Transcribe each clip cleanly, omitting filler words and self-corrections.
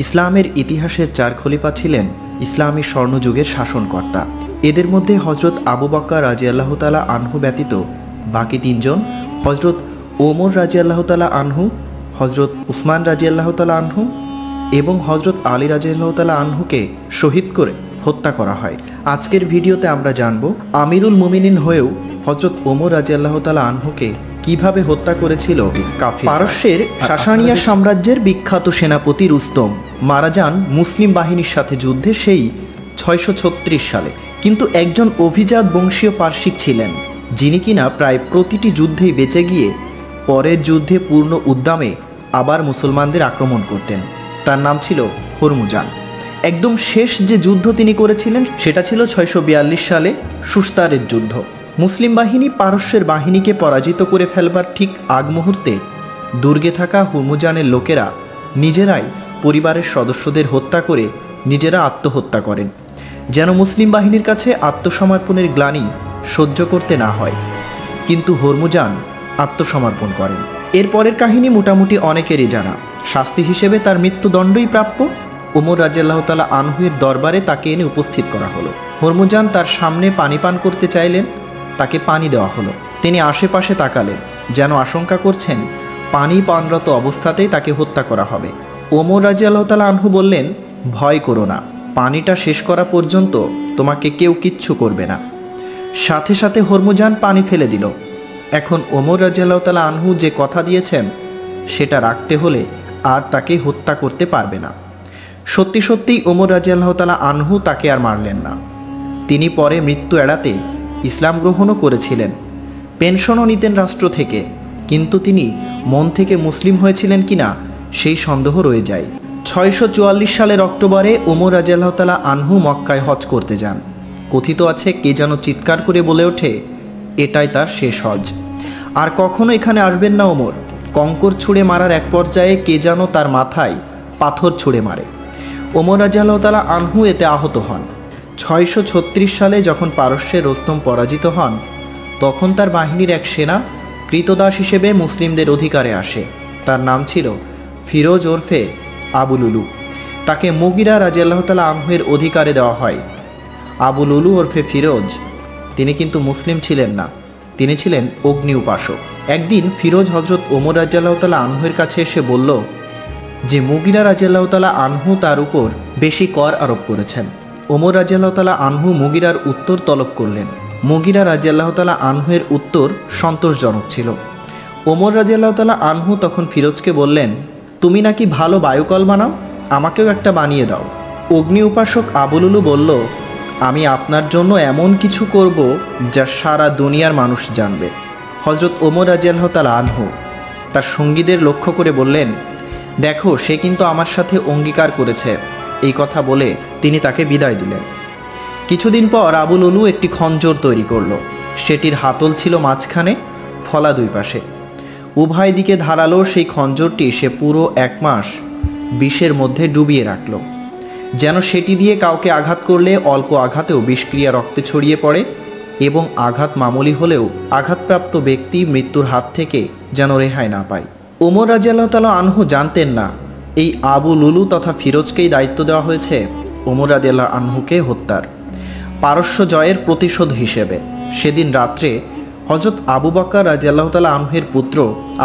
ইসলামের ইতিহাসের চার খলিফা ছিলেন ইসলামী স্বর্ণযুগের শাসনকর্তা। এদের মধ্যে হজরত আবু বকর রাদিয়াল্লাহু তাআলা আনহু ব্যতীত বাকি তিনজন হজরত ওমর রাদিয়াল্লাহু তাআলা আনহু, হজরত উসমান রাদিয়াল্লাহু তাআলা আনহু এবং হজরত আলী রাদিয়াল্লাহু তাআলা আনহুকে শহীদ করে হত্যা করা হয়। আজকের ভিডিওতে আমরা জানব আমিরুল মুমিনিন হয়েও হজরত ওমর রাদিয়াল্লাহু তাআলা আনহুকে কিভাবে হত্যা করেছিল কাফির। পারস্যের সাসানিয়া সাম্রাজ্যের বিখ্যাত সেনাপতি রুস্তম মারা যান মুসলিম বাহিনীর সাথে যুদ্ধে সেই 636 সালে। কিন্তু একজন অভিজাত বংশীয় পার্শ্বিক ছিলেন, যিনি কিনা প্রায় প্রতিটি যুদ্ধেই বেঁচে গিয়ে পরের যুদ্ধে পূর্ণ উদ্যমে আবার মুসলমানদের আক্রমণ করতেন। তার নাম ছিল হরমুজান। একদম শেষ যে যুদ্ধ তিনি করেছিলেন সেটা ছিল 642 সালে সুস্তারের যুদ্ধ। মুসলিম বাহিনী পারস্যের বাহিনীকে পরাজিত করে ফেলবার ঠিক আগ মুহূর্তে দুর্গে থাকা হরমুজানের লোকেরা নিজেরাই পরিবারের সদস্যদের হত্যা করে নিজেরা আত্মহত্যা করেন, যেন মুসলিম বাহিনীর কাছে আত্মসমর্পণের গ্লানি সহ্য করতে না হয়। কিন্তু হরমুজান আত্মসমর্পণ করেন। এরপরের কাহিনী মোটামুটি অনেকেরই জানা। শাস্তি হিসেবে তার মৃত্যুদণ্ডই প্রাপ্য। ওমর রাদিয়াল্লাহু তাআলা আনহুর দরবারে তাকে এনে উপস্থিত করা হলো। হরমুজান তার সামনে পানি পান করতে চাইলেন, তাকে পানি দেওয়া হলো। তিনি আশেপাশে তাকালেন, যেন আশঙ্কা করছেন পানি পানরত অবস্থাতেই তাকে হত্যা করা হবে। ওমর রাদিয়াল্লাহু তাআলা আনহু বললেন, ভয় করো না, পানিটা শেষ করা পর্যন্ত তোমাকে কেউ কিচ্ছু করবে না। সাথে সাথে হরমুজান পানি ফেলে দিল। এখন ওমর রাদিয়াল্লাহু তাআলা আনহু যে কথা দিয়েছেন সেটা রাখতে হলে আর তাকে হত্যা করতে পারবে না। সত্যি সত্যিই ওমর রাদিয়াল্লাহু তাআলা আনহু তাকে আর মারলেন না। তিনি পরে মৃত্যু এড়াতে ইসলাম গ্রহণও করেছিলেন, পেনশনও নিতেন রাষ্ট্র থেকে, কিন্তু তিনি মন থেকে মুসলিম হয়েছিলেন কিনা সেই সন্দেহ রয়ে যায়। 644 সালের অক্টোবরে ওমর রাদিয়াল্লাহু তাআলা আনহু মক্কায় হজ করতে যান। কথিত আছে কে যেন চিৎকার করে বলে ওঠে, এটাই তার শেষ হজ, আর কখনো এখানে আসবেন না ওমর। কঙ্কর ছুঁড়ে মারার এক পর্যায়ে কে যেন তার মাথায় পাথর ছুঁড়ে মারে। ওমর রাদিয়াল্লাহু তাআলা আনহু এতে আহত হন। 636 সালে যখন পারস্যের রুস্তম পরাজিত হন, তখন তার বাহিনীর এক সেনা কৃতদাস হিসেবে মুসলিমদের অধিকারে আসে। তার নাম ছিল ফিরোজ ওরফে আবু লুলু। তাকে মুগিরা রাদিয়াল্লাহু তাআলা আনহুর অধিকারে দেওয়া হয়। আবু লুলু ওরফে ফিরোজ, তিনি কিন্তু মুসলিম ছিলেন না, তিনি ছিলেন অগ্নি উপাসক। একদিন ফিরোজ হজরত ওমর রাদিয়াল্লাহু তাআলা আনহুর কাছে এসে বলল যে মুগিরা রাদিয়াল্লাহু তাআলা আনহু তার উপর বেশি কর আরোপ করেছেন। ওমর রাদিয়াল্লাহু তাআলা আনহু মুগিরার উত্তর তলব করলেন। মুগিরা রাদিয়াল্লাহু তাআলা আনহুর উত্তর সন্তোষজনক ছিল। ওমর রাদিয়াল্লাহু তাআলা আনহু তখন ফিরোজকে বললেন, তুমি নাকি ভালো বায়ুকল বানাও, আমাকেও একটা বানিয়ে দাও। অগ্নি উপাসক আবু লুলু বলল, আমি আপনার জন্য এমন কিছু করব যা সারা দুনিয়ার মানুষ জানবে। হজরত ওমর রাদিয়াল্লাহু তাআলা আনহু তার সঙ্গীদের লক্ষ্য করে বললেন, দেখো সে কিন্তু আমার সাথে অঙ্গীকার করেছে। এই কথা বলে তিনি তাকে বিদায় দিলেন। কিছুদিন পর আবু লুলু একটি খঞ্জর তৈরি করলো। সেটির হাতল ছিল মাঝখানে, ফলা দুই পাশে। উভয় দিকে ধারালো সেই খঞ্জরটি সে পুরো 1 মাস বিষের মধ্যে ডুবিয়ে রাখল, যেন সেটি দিয়ে কাউকে আঘাত করলে অল্প আঘাতেও বিষক্রিয়া রক্তে ছড়িয়ে পড়ে এবং আঘাত মামুলি হলেও আঘাতপ্রাপ্ত ব্যক্তি মৃত্যুর হাত থেকে যেন রেহাই না পায়। ওমর রাদিয়াল্লাহু তাআলা আনহু জানতেন না এই আবু লুলু তথা ফিরোজকেই দায়িত্ব দেওয়া হয়েছে ওমর রাদিয়াল্লাহু আনহুকে হত্যার, পারস্য জয়ের প্রতিশোধ হিসেবে। সেদিন রাত্রে হজরত আবু বকর রাদিয়াল্লাহু তাআলা আনহুর পুত্র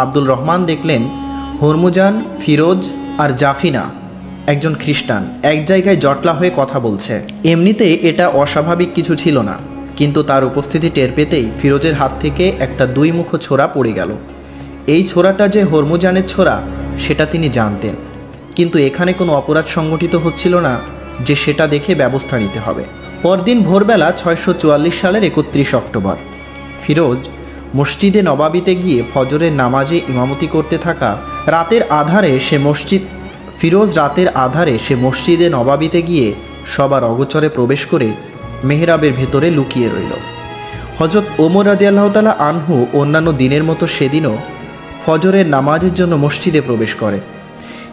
আব্দুল রহমান দেখলেন হরমুজান, ফিরোজ আর জাফিনা, একজন খ্রিস্টান, এক জায়গায় জটলা হয়ে কথা বলছে। এমনিতে এটা অস্বাভাবিক কিছু ছিল না, কিন্তু তার উপস্থিতি টের পেতেই ফিরোজের হাত থেকে একটা 2 মুখো ছোরা পড়ে গেল। এই ছোরাটা যে হরমুজানের ছোরা সেটা তিনি জানতেন, কিন্তু এখানে কোনো অপরাধ সংগঠিত হচ্ছিল না যে সেটা দেখে ব্যবস্থা নিতে হবে। পরদিন ভোরবেলা 644 সালের 31 অক্টোবর ফিরোজ মসজিদে নবাবিতে গিয়ে ফজরের নামাজে ইমামতি করতে থাকা রাতের আধারে সে মসজিদে নবাবিতে গিয়ে সবার অগোচরে প্রবেশ করে মেহরাবের ভেতরে লুকিয়ে রইল। হজরত ওমর রাদিয়াল্লাহু তাআলা আনহু অন্যান্য দিনের মতো সেদিনও ফজরের নামাজের জন্য মসজিদে প্রবেশ করে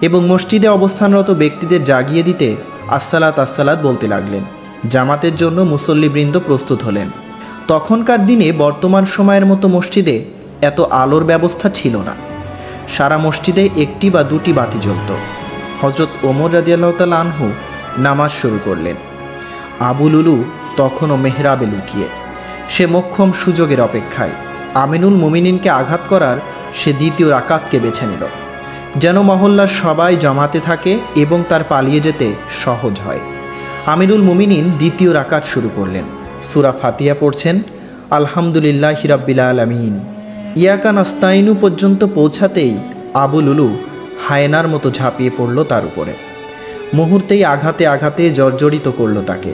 এবং মসজিদে অবস্থানরত ব্যক্তিদের জাগিয়ে দিতে আসসালাত আসসালাত বলতে লাগলেন। জামাতের জন্য মুসল্লিবৃন্দ প্রস্তুত হলেন। তখনকার দিনে বর্তমান সময়ের মতো মসজিদে এত আলোর ব্যবস্থা ছিল না। সারা মসজিদে 1টি বা 2টি বাতি জ্বলত। হজরত ওমর রাদিয়াল্লাহু তাআলা আনহু নামাজ শুরু করলেন। আবু লুলু তখনও মেহরাবে লুকিয়ে, সে মোক্ষম সুযোগের অপেক্ষায়। আমিনুল মুমিনিনকে আঘাত করার সে দ্বিতীয় রাকাতকে বেছে নিল, যেন মহল্লার সবাই জমাতে থাকে এবং তার পালিয়ে যেতে সহজ হয়। আমিনুল মুমিনিন দ্বিতীয় রাকাত শুরু করলেন। সূরা ফাতিহা পড়ছেন, আলহামদুলিল্লাহি রাব্বিল আলামিন, ইয়াকা নাস্তাইনু পর্যন্ত পৌঁছাতেই আবু লুলু হায়নার মতো ঝাঁপিয়ে পড়ল তার উপরে। মুহূর্তেই আঘাতে আঘাতে জর্জরিত করল তাকে,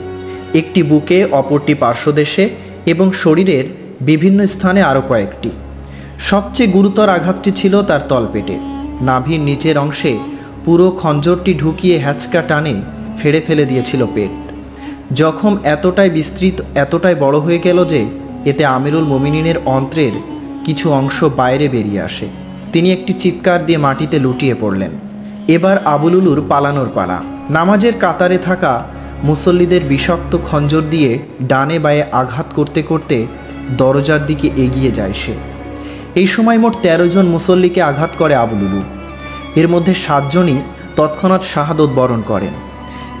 একটি বুকে, অপরটি পার্শ্বদেশে এবং শরীরের বিভিন্ন স্থানে আরও কয়েকটি। সবচেয়ে গুরুতর আঘাতটি ছিল তার তলপেটে। নাভির নিচের অংশে পুরো খঞ্জরটি ঢুকিয়ে হ্যাচকা টানে ফেড়ে ফেলে দিয়েছিল পেট। জখম এতটাই বিস্তৃত, এতটাই বড় হয়ে গেল যে এতে আমিরুল মুমিনিনের অন্ত্রের কিছু অংশ বাইরে বেরিয়ে আসে। তিনি একটি চিৎকার দিয়ে মাটিতে লুটিয়ে পড়লেন। এবার আবু লুলুর পালানোর পালা। নামাজের কাতারে থাকা মুসল্লিদের বিষাক্ত খঞ্জর দিয়ে ডানে বায়ে আঘাত করতে করতে দরজার দিকে এগিয়ে যায় সে। এই সময় মোট ১৩ জন মুসল্লিকে আঘাত করে আবু লুলু। এর মধ্যে ৭ জনই তৎক্ষণাৎ শাহাদত বরণ করেন।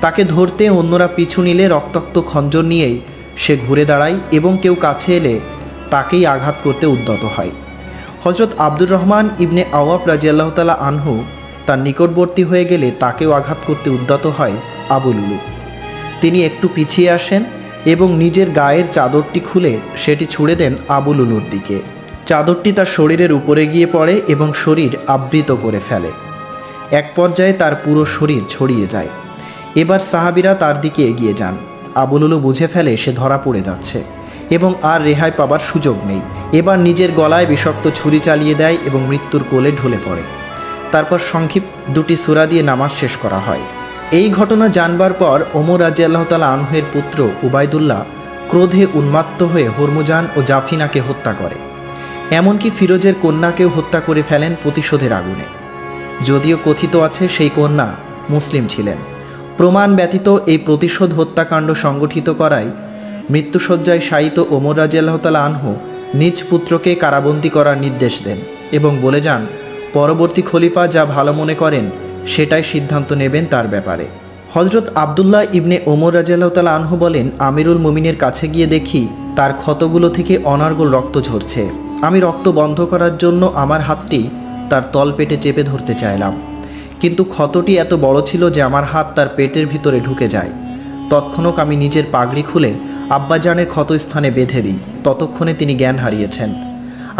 তাকে ধরতে অন্যরা পিছু নিলে রক্তাক্ত খঞ্জর নিয়েই সে ঘুরে দাঁড়ায় এবং কেউ কাছে এলে তাকেই আঘাত করতে উদ্যত হয়। হজরত আব্দুর রহমান ইবনে আওয়াফ রাদিয়াল্লাহু তাআলা আনহু তার নিকটবর্তী হয়ে গেলে তাকেও আঘাত করতে উদ্যত হয় আবু লুলু। তিনি একটু পিছিয়ে আসেন এবং নিজের গায়ের চাদরটি খুলে সেটি ছুঁড়ে দেন আবু লুলুর দিকে। চাদরটি তার শরীরের উপরে গিয়ে পড়ে এবং শরীর আবৃত করে ফেলে। এক পর্যায়ে তার পুরো শরীর ছড়িয়ে যায়। এবার সাহাবীরা তার দিকে এগিয়ে যান। আবু লুলু বুঝে ফেলে সে ধরা পড়ে যাচ্ছে এবং আর রেহাই পাবার সুযোগ নেই। এবার নিজের গলায় বিষাক্ত ছুরি চালিয়ে দেয় এবং মৃত্যুর কোলে ঢলে পড়ে। তারপর সংক্ষিপ্ত 2টি সূরা দিয়ে নামাজ শেষ করা হয়। এই ঘটনা জানবার পর ওমর রাদিয়াল্লাহু তাআলা আনহুর পুত্র উবাইদুল্লাহ ক্রোধে উন্মাত্ত হয়ে হরমুজান ও জাফিনাকে হত্যা করে। এমনকি ফিরোজের কন্যাকেও হত্যা করে ফেলেন প্রতিশোধের আগুনে। যদিও কথিত আছে সেই কন্যা মুসলিম ছিলেন। প্রমাণ ব্যতীত এই প্রতিশোধ হত্যাকাণ্ড সংগঠিত করায় মৃত্যুশয্যায় শায়িত ওমর রাদিয়াল্লাহু তাআলা আনহু নিজ পুত্রকে কারাবন্দী করার নির্দেশ দেন এবং বলে যান, পরবর্তী খলিফা যা ভালো মনে করেন সেটাই সিদ্ধান্ত নেবেন তার ব্যাপারে। হজরত আবদুল্লাহ ইবনে ওমর রাদিয়াল্লাহু তাআলা আনহু বলেন, আমিরুল মুমিনের কাছে গিয়ে দেখি তার ক্ষতগুলো থেকে অনার্গল রক্ত ঝরছে। আমি রক্ত বন্ধ করার জন্য আমার হাতটি তার তলপেটে চেপে ধরতে চাইলাম, কিন্তু ক্ষতটি এত বড় ছিল যে আমার হাত তার পেটের ভিতরে ঢুকে যায়। তৎক্ষণাৎ আমি নিজের পাগড়ি খুলে আব্বাজানের ক্ষতস্থানে বেঁধে দিই। ততক্ষণে তিনি জ্ঞান হারিয়েছেন।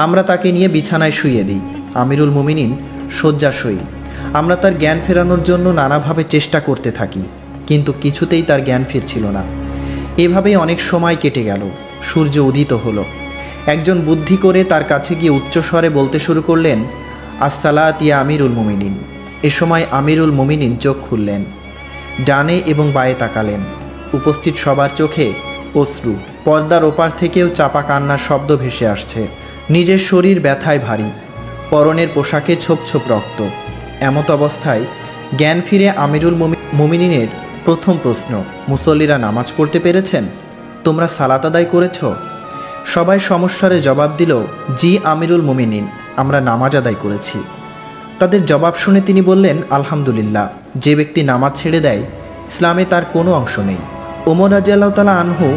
আমরা তাকে নিয়ে বিছানায় শুইয়ে দিই। আমিরুল মুমিনিন শয্যাশয়ী। আমরা তার জ্ঞান ফেরানোর জন্য নানাভাবে চেষ্টা করতে থাকি, কিন্তু কিছুতেই তার জ্ঞান ফিরছিল না। এভাবেই অনেক সময় কেটে গেল। সূর্য উদিত হলো। একজন বুদ্ধি করে তার কাছে গিয়ে উচ্চস্বরে বলতে শুরু করলেন, আসসালাত ইয়া আমিরুল মুমিনিন। এ সময় আমিরুল মুমিনিন চোখ খুললেন, ডানে এবং বায়ে তাকালেন। উপস্থিত সবার চোখে অশ্রু। পর্দার ওপার থেকেও চাপা কান্নার শব্দ ভেসে আসছে। নিজের শরীর ব্যথায় ভারী, পরনের পোশাকে ছোপ ছোপ রক্ত। এমত অবস্থায় জ্ঞান ফিরে আমিরুল মুমিনিনের প্রথম প্রশ্ন, মুসল্লিরা নামাজ পড়তে পেরেছেন? তোমরা সালাত আদায় করেছ? সবাই সমস্যারে জবাব দিল, জি আমিরুল মুমিনিন, আমরা নামাজ আদায় করেছি। তাদের জবাব শুনে তিনি বললেন, আলহামদুলিল্লাহ, যে ব্যক্তি নামাজ ছেড়ে দেয় ইসলামে তার কোনো অংশ নেই। ওমর রাদিয়াল্লাহু তাআলা আনহু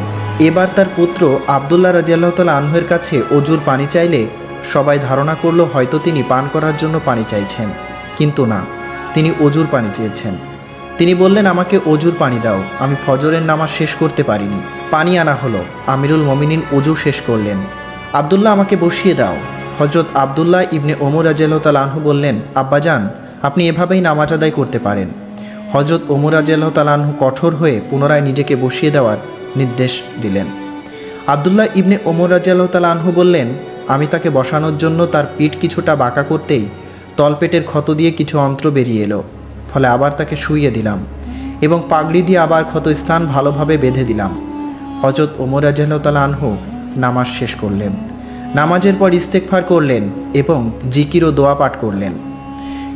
এবার তার পুত্র আবদুল্লাহ রাদিয়াল্লাহু তাআলা আনহুর কাছে অজুর পানি চাইলে সবাই ধারণা করল হয়তো তিনি পান করার জন্য পানি চাইছেন, কিন্তু না, তিনি অজুর পানি চেয়েছেন। তিনি বললেন, আমাকে অজুর পানি দাও, আমি ফজরের নামাজ শেষ করতে পারিনি। পানি আনা হলো। আমিরুল মুমিনিন অজু শেষ করলেন। আবদুল্লাহ, আমাকে বসিয়ে দাও। হজরত আবদুল্লাহ ইবনে ওমর রাদিয়াল্লাহু তাআলা আনহু বললেন, আব্বাজান, আপনি এভাবেই নামাজ আদায় করতে পারেন। হজরত ওমর রাদিয়াল্লাহু তাআলা আনহু কঠোর হয়ে পুনরায় নিজেকে বসিয়ে দেওয়ার নির্দেশ দিলেন। আবদুল্লাহ ইবনে ওমর রাদিয়াল্লাহু তাআলা আনহু বললেন, আমি তাকে বসানোর জন্য তার পিঠ কিছুটা বাঁকা করতেই তলপেটের ক্ষত দিয়ে কিছু অন্ত্র বেরিয়ে এলো। ফলে আবার তাকে শুইয়ে দিলাম এবং পাগড়ি দিয়ে আবার ক্ষতস্থান ভালোভাবে বেঁধে দিলাম। হজরত ওমর রাদিয়াল্লাহু তাআলা আনহু নামাজ শেষ করলেন। নামাজের পর ইস্তেগফার করলেন এবং জিকির ও দোয়া পাঠ করলেন।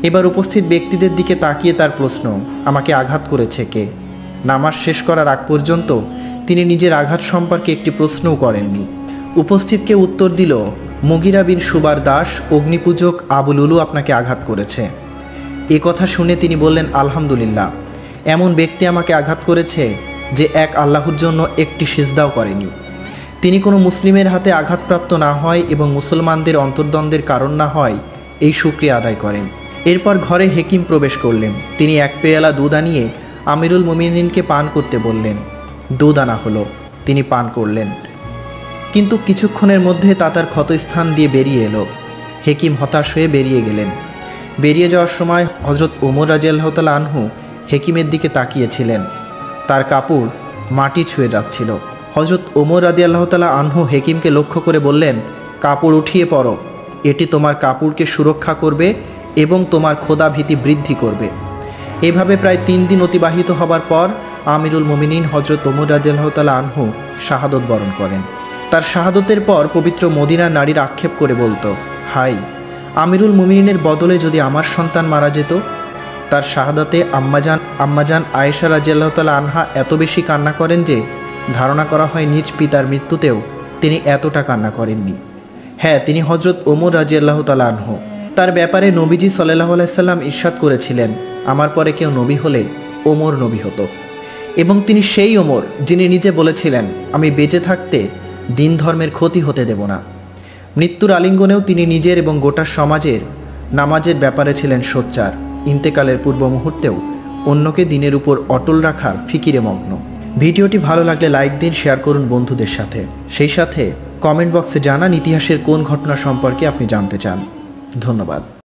এবার উপস্থিত ব্যক্তিদের দিকে তাকিয়ে তার প্রশ্ন, আমাকে আঘাত করেছে কে? নামাজ শেষ করার আগ পর্যন্ত তিনি নিজের আঘাত সম্পর্কে একটি প্রশ্নও করেননি। উপস্থিতকে উত্তর দিল, মুগিরা বিন সুবার দাস অগ্নিপূজক আবু লুলু আপনাকে আঘাত করেছে। এ কথা শুনে তিনি বললেন, আলহামদুলিল্লাহ, এমন ব্যক্তি আমাকে আঘাত করেছে যে এক আল্লাহর জন্য একটি সিজদাও করেনি। তিনি কোনো মুসলিমের হাতে আঘাতপ্রাপ্ত না হয় এবং মুসলমানদের অন্তর্দ্বন্দ্বের কারণ না হয়, এই শুকরিয়া আদায় করেন। এরপর ঘরে হেকিম প্রবেশ করলেন। তিনি এক পেয়ালা দুধ আনিয়ে আমিরুল মুমিনিনকে পান করতে বললেন। দুধ আনা হলো, তিনি পান করলেন, কিন্তু কিছুক্ষণের মধ্যে তা তার ক্ষতস্থান দিয়ে বেরিয়ে এলো। হেকিম হতাশ হয়ে বেরিয়ে গেলেন। বেরিয়ে যাওয়ার সময় হজরত ওমর রাদিয়াল্লাহু তাআলা আনহু হেকিমের দিকে তাকিয়েছিলেন। তার কাপড় মাটি ছুঁয়ে যাচ্ছিল। হজরত ওমর রাদিয়াল্লাহু তাআলা আনহু হেকিমকে লক্ষ্য করে বললেন, কাপড় উঠিয়ে পরো, এটি তোমার কাপড়কে সুরক্ষা করবে এবং তোমার খোদা ভীতি বৃদ্ধি করবে। এভাবে প্রায় 3 দিন অতিবাহিত হবার পর আমিরুল মুমিনিন হজরত ওমর রাদিয়াল্লাহু তাআলা আনহু শাহাদত বরণ করেন। তার শাহাদতের পর পবিত্র মদিনার নারীর আক্ষেপ করে বলতো, হাই, আমিরুল মুমিনিনের বদলে যদি আমার সন্তান মারা যেত। তার শাহাদাতে আম্মাজান আয়েশা রাদিয়াল্লাহু তাআলা আনহা এত বেশি কান্না করেন যে ধারণা করা হয় নিজ পিতার মৃত্যুতেও তিনি এতটা কান্না করেননি। হ্যাঁ, তিনি হজরত ওমর রাদিয়াল্লাহু তাআলা আনহু। তার ব্যাপারে নবীজি সাল্লাল্লাহু আলাইহি সাল্লাম ইরশাদ করেছিলেন, আমার পরে কেউ নবী হলে ওমর নবী হতো। এবং তিনি সেই ওমর যিনি নিজে বলেছিলেন, আমি বেঁচে থাকতে দিন ধর্মের ক্ষতি হতে দেব না। মৃত্যুর আলিঙ্গনেও তিনি নিজের এবং গোটা সমাজের নামাজের ব্যাপারে ছিলেন সোচ্চার। ইন্তেকালের পূর্ব মুহূর্তেও অন্যকে দিনের উপর অটল রাখার ফিকিরে মগ্ন। ভিডিওটি ভালো লাগলে লাইক দিন, শেয়ার করুন বন্ধুদের সাথে। সেই সাথে কমেন্ট বক্সে জানান ইতিহাসের কোন ঘটনা সম্পর্কে আপনি জানতে চান। ধন্যবাদ।